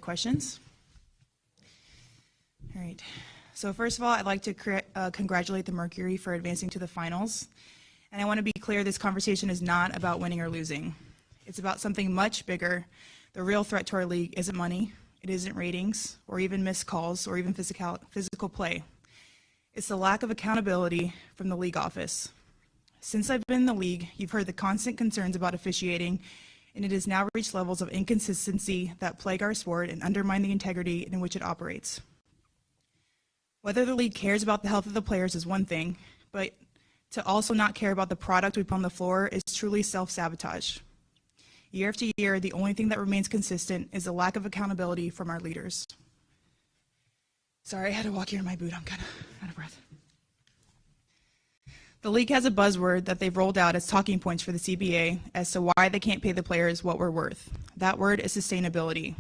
questions. All right. So first of all, I'd like to congratulate the Mercury for advancing to the finals. And I want to be clear, this conversation is not about winning or losing. It's about something much bigger. The real threat to our league isn't money, it isn't ratings, or even missed calls, or even physical play. It's the lack of accountability from the league office. Since I've been in the league, you've heard the constant concerns about officiating, and it has now reached levels of inconsistency that plague our sport and undermine the integrity in which it operates. Whether the league cares about the health of the players is one thing, but to also not care about the product we put on the floor is truly self-sabotage. Year after year, the only thing that remains consistent is the lack of accountability from our leaders. Sorry, I had to walk here in my boot. I'm kind of out of breath. The league has a buzzword that they've rolled out as talking points for the CBA as to why they can't pay the players what we're worth. That word is sustainability.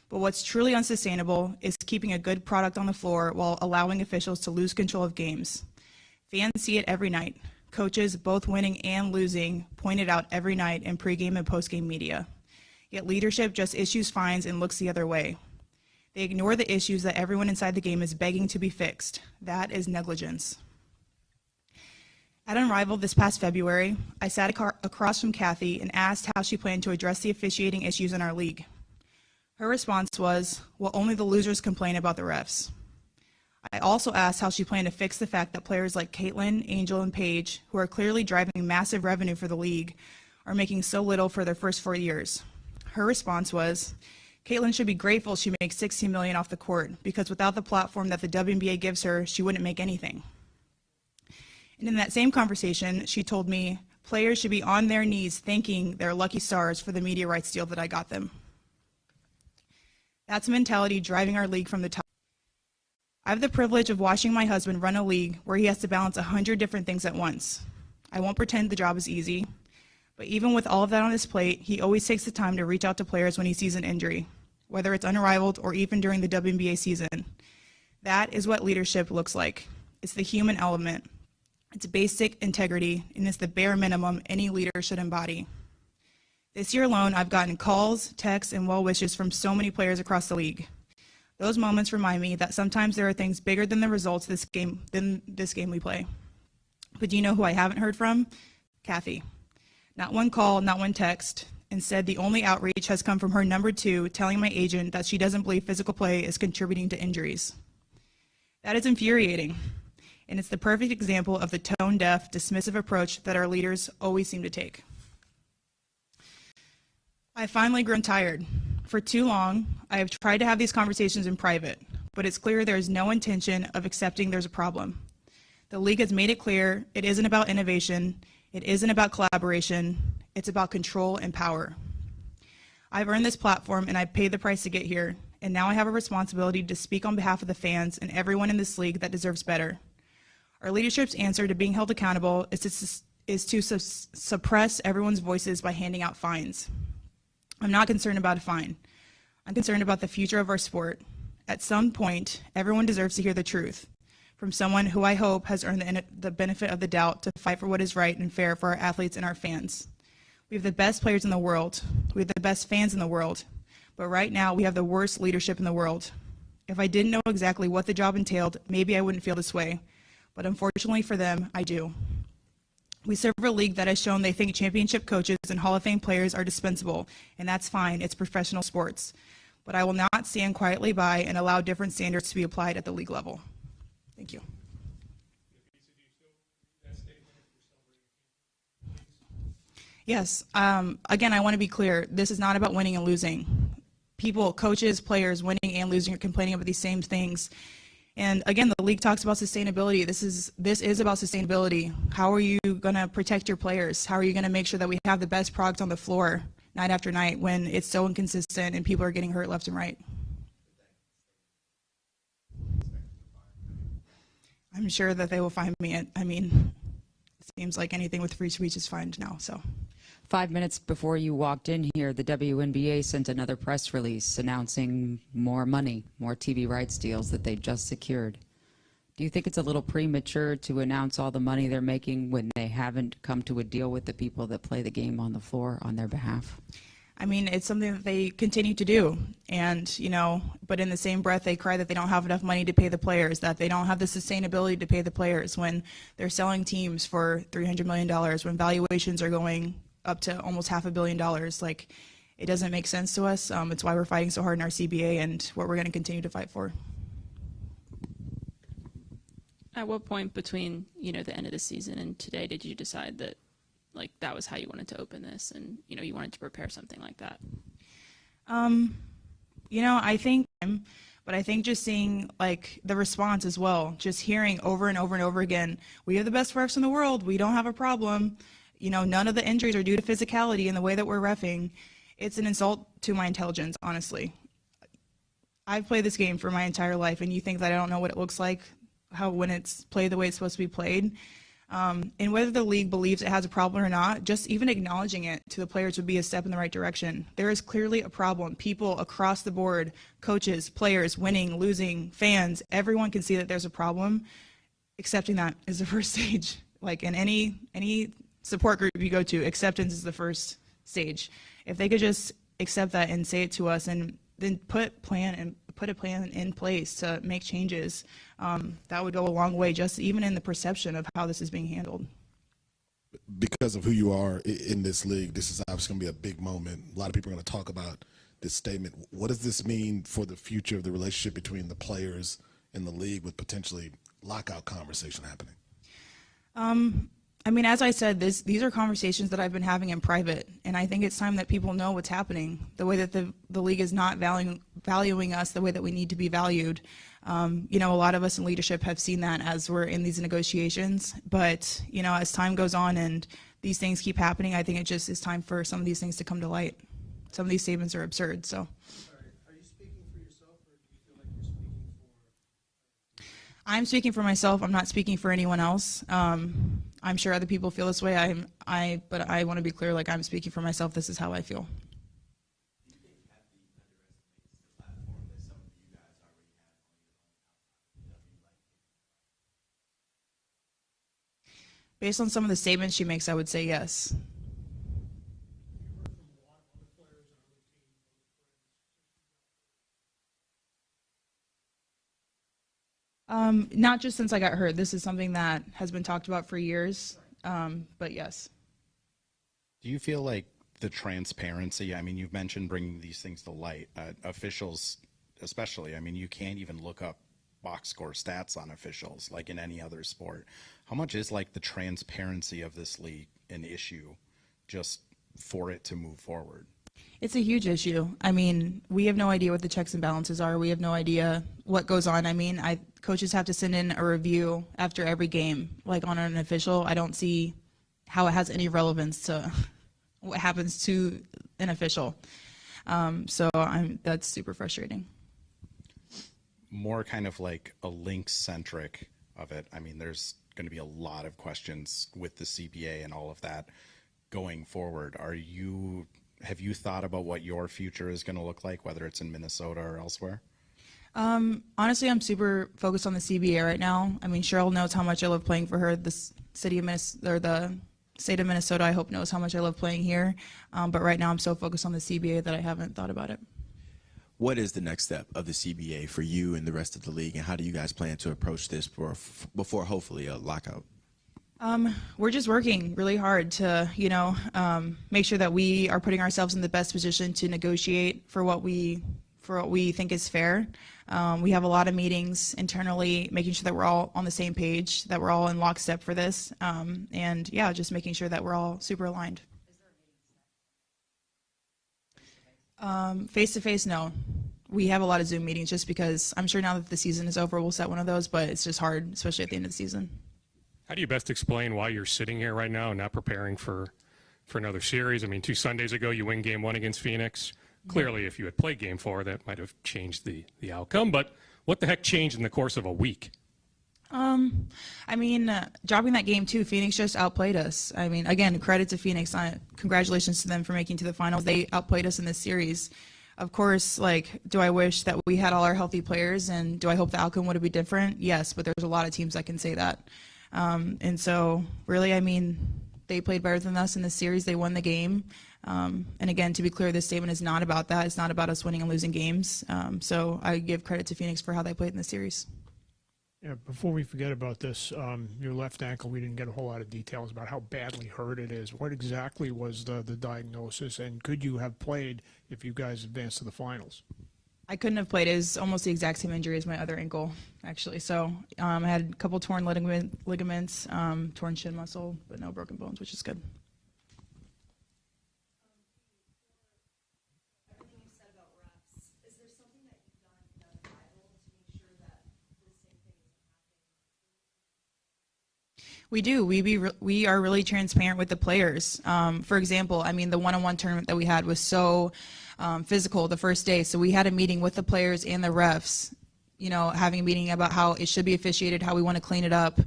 But what's truly unsustainable is keeping a good product on the floor while allowing officials to lose control of games. Fans see it every night. Coaches, both winning and losing, point it out every night in pregame and postgame media. Yet leadership just issues fines and looks the other way. They ignore the issues that everyone inside the game is begging to be fixed. That is negligence. At Unrivaled this past February, I sat across from Kathy and asked how she planned to address the officiating issues in our league. Her response was, well, only the losers complain about the refs. I also asked how she planned to fix the fact that players like Caitlin, Angel, and Paige, who are clearly driving massive revenue for the league, are making so little for their first 4 years. Her response was, Caitlin should be grateful she makes $16 million off the court, because without the platform that the WNBA gives her, she wouldn't make anything. And in that same conversation, she told me players should be on their knees thanking their lucky stars for the media rights deal that I got them. That's a mentality driving our league from the top. I have the privilege of watching my husband run a league where he has to balance 100 different things at once. I won't pretend the job is easy, but even with all of that on his plate, he always takes the time to reach out to players when he sees an injury, whether it's Unrivaled or even during the WNBA season. That is what leadership looks like. It's the human element. It's basic integrity, and it's the bare minimum any leader should embody. This year alone, I've gotten calls, texts, and well wishes from so many players across the league. Those moments remind me that sometimes there are things bigger than the results than this game we play. But do you know who I haven't heard from? Kathy. Not one call, not one text. Instead, the only outreach has come from her number 2 telling my agent that she doesn't believe physical play is contributing to injuries. That is infuriating, and it's the perfect example of the tone-deaf, dismissive approach that our leaders always seem to take. I've finally grown tired. For too long, I have tried to have these conversations in private, but it's clear there is no intention of accepting there's a problem. The league has made it clear it isn't about innovation, it isn't about collaboration, it's about control and power. I've earned this platform and I've paid the price to get here, and now I have a responsibility to speak on behalf of the fans and everyone in this league that deserves better. Our leadership's answer to being held accountable is to suppress everyone's voices by handing out fines. I'm not concerned about a fine. I'm concerned about the future of our sport. At some point, everyone deserves to hear the truth from someone who I hope has earned the benefit of the doubt to fight for what is right and fair for our athletes and our fans. We have the best players in the world. We have the best fans in the world. But right now, we have the worst leadership in the world. If I didn't know exactly what the job entailed, maybe I wouldn't feel this way. But unfortunately for them, I do. We serve a league that has shown they think championship coaches and Hall of Fame players are dispensable, and that's fine, it's professional sports. But I will not stand quietly by and allow different standards to be applied at the league level. Thank you. Yes, again, I want to be clear, this is not about winning and losing. People, coaches, players, winning and losing are complaining about these same things. And again, the league talks about sustainability. This is about sustainability. How are you going to protect your players? How are you going to make sure that we have the best product on the floor night after night when it's so inconsistent and people are getting hurt left and right? I'm sure that they will find me. It seems like anything with free speech is fine now. So, 5 minutes before you walked in here, the WNBA sent another press release announcing more money, more TV rights deals that they just secured. Do you think it's a little premature to announce all the money they're making when they haven't come to a deal with the people that play the game on the floor on their behalf? I mean, it's something that they continue to do. And, you know, but in the same breath, they cry that they don't have enough money to pay the players, that they don't have the sustainability to pay the players when they're selling teams for $300 million, when valuations are going up to almost $500 million. Like, it doesn't make sense to us. It's why we're fighting so hard in our CBA and what we're going to continue to fight for. At what point between, you know, the end of the season and today did you decide that, like, that was how you wanted to open this and, you know, you wanted to prepare something like that? You know, I think, but I think just seeing, like, the response as well, just hearing over and over and over again, we have the best refs in the world, we don't have a problem, you know, none of the injuries are due to physicality in the way that we're reffing. It's an insult to my intelligence, honestly. I've played this game for my entire life, and you think that I don't know what it looks like, how when it's played the way it's supposed to be played. And whether the league believes it has a problem or not, just even acknowledging it to the players would be a step in the right direction. There is clearly a problem. People across the board, coaches, players, winning, losing, fans, everyone can see that there's a problem. Accepting that is the first stage. Like in any support group you go to, acceptance is the first stage. If they could just accept that and say it to us and then put a plan in place to make changes, that would go a long way, just even in the perception of how this is being handled. Because of who you are in this league, this is obviously going to be a big moment. A lot of people are going to talk about this statement. What does this mean for the future of the relationship between the players and the league with potentially lockout conversation happening? I mean, as I said, these are conversations that I've been having in private, and I think it's time that people know what's happening, the way that the league is not valuing us the way that we need to be valued. You know, a lot of us in leadership have seen that as we're in these negotiations, but, you know, as time goes on and these things keep happening, I think it just is time for some of these things to come to light. Some of these statements are absurd, so. Are you speaking for yourself, or do you feel like you're speaking for? I'm speaking for myself. I'm not speaking for anyone else. I'm sure other people feel this way. But I want to be clear, like, I'm speaking for myself. This is how I feel. Do you think Happy underestimates the platform that some of you guys already have on your own? Based on some of the statements she makes, I would say yes. You heard from a lot of other players and other teams, Not just since I got hurt. This is something that has been talked about for years, but yes. Do you feel like the transparency, I mean, you've mentioned bringing these things to light, officials especially, I mean, you can't even look up box score stats on officials like in any other sport. How much is like the transparency of this league an issue just for it to move forward? It's a huge issue. I mean, we have no idea what the checks and balances are. We have no idea what goes on. I mean, coaches have to send in a review after every game, like on an official. I don't see how it has any relevance to what happens to an official. So that's super frustrating. More kind of like a Lynx centric of it. I mean, there's going to be a lot of questions with the CBA and all of that going forward. Have you thought about what your future is going to look like, whether it's in Minnesota or elsewhere? Honestly, I'm super focused on the CBA right now. I mean, Cheryl knows how much I love playing for her. The city of Minnesota, or the state of Minnesota, I hope knows how much I love playing here. But right now, I'm so focused on the CBA that I haven't thought about it. What is the next step of the CBA for you and the rest of the league, and how do you guys plan to approach this before hopefully a lockout? We're just working really hard to, you know, make sure that we are putting ourselves in the best position to negotiate for what we think is fair. We have a lot of meetings internally, making sure that we're all on the same page, that we're all in lockstep for this, and yeah, just making sure that we're all super aligned. Face-to-face, no. We have a lot of Zoom meetings just because I'm sure now that the season is over, we'll set one of those, but it's just hard, especially at the end of the season. How do you best explain why you're sitting here right now and not preparing for another series? I mean, 2 Sundays ago, you win Game 1 against Phoenix. Clearly, if you had played Game 4, that might have changed the outcome. But what the heck changed in the course of a week? I mean, dropping that game too, Phoenix just outplayed us. I mean, again, credit to Phoenix. Congratulations to them for making to the finals. They outplayed us in this series. Of course, like, do I wish that we had all our healthy players, and do I hope the outcome would have been different? Yes, but there's a lot of teams that can say that. And so, really, I mean, they played better than us in this series. They won the game. And again, to be clear, this statement is not about that. It's not about us winning and losing games. So I give credit to Phoenix for how they played in the series. Yeah, before we forget about this, your left ankle, we didn't get a whole lot of details about how badly hurt it is. What exactly was the diagnosis, and could you have played if you guys advanced to the finals? I couldn't have played. It was almost the exact same injury as my other ankle, actually. So I had a couple torn ligaments, torn shin muscle, but no broken bones, which is good. Everything you said about refs, is there something that you've done vital to make sure that the same thing isn't happening? We do. We are really transparent with the players. For example, I mean, the one-on-one tournament that we had was so physical the first day. So we had a meeting with the players and the refs, you know, having a meeting about how it should be officiated, how we want to clean it up.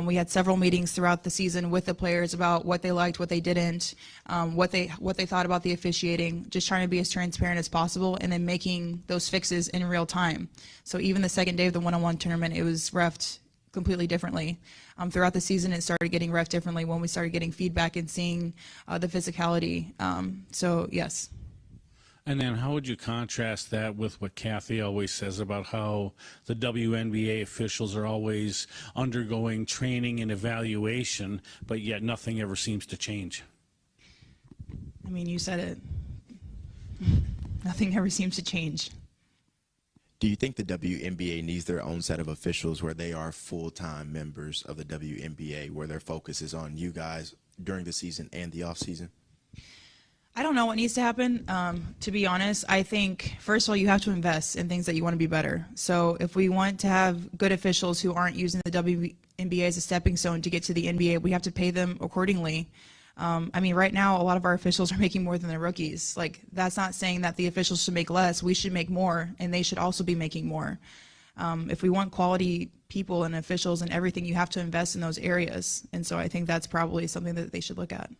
We had several meetings throughout the season with the players about what they liked, what they didn't, what they thought about the officiating, just trying to be as transparent as possible and then making those fixes in real time. So even the second day of the one-on-one tournament, it was reffed completely differently. Throughout the season, it started getting reffed differently when we started getting feedback and seeing the physicality. So yes. And then how would you contrast that with what Kathy always says about how the WNBA officials are always undergoing training and evaluation, but yet nothing ever seems to change? I mean, you said it. Nothing ever seems to change. Do you think the WNBA needs their own set of officials where they are full-time members of the WNBA, where their focus is on you guys during the season and the off-season? I don't know what needs to happen. To be honest, I think, first of all, you have to invest in things that you want to be better. So if we want to have good officials who aren't using the WNBA as a stepping stone to get to the NBA, we have to pay them accordingly. I mean, right now, a lot of our officials are making more than the rookies. Like, that's not saying that the officials should make less. We should make more, and they should also be making more. If we want quality people and officials and everything, you have to invest in those areas. And so I think that's probably something that they should look at.